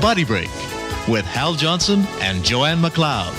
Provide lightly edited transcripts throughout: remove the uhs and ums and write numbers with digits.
BodyBreak with Hal Johnson and Joanne McLeod.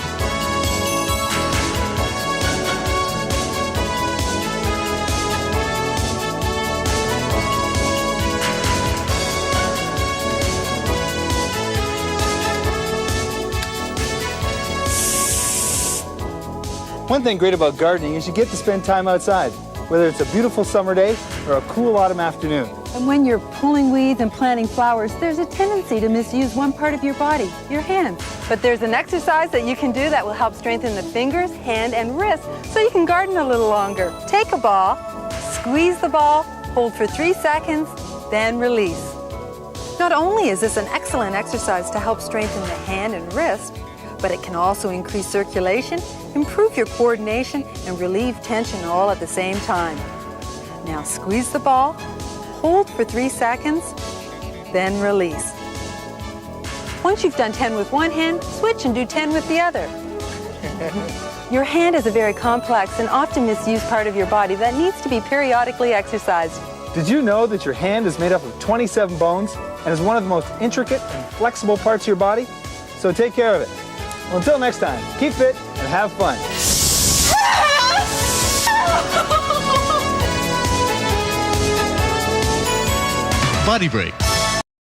One thing great about gardening is you get to spend time outside, whether it's a beautiful summer day or a cool autumn afternoon. And when you're pulling weeds and planting flowers, there's a tendency to misuse one part of your body, your hands. But there's an exercise that you can do that will help strengthen the fingers, hand, and wrist so you can garden a little longer. Take a ball, squeeze the ball, hold for 3 seconds, then release. Not only is this an excellent exercise to help strengthen the hand and wrist, but it can also increase circulation, improve your coordination, and relieve tension all at the same time. Now squeeze the ball, hold for 3 seconds, then release. Once you've done 10 with one hand, switch and do 10 with the other. Your hand is a very complex and often misused part of your body that needs to be periodically exercised. Did you know that your hand is made up of 27 bones and is one of the most intricate and flexible parts of your body? So take care of it. Well, until next time, keep fit and have fun. BodyBreak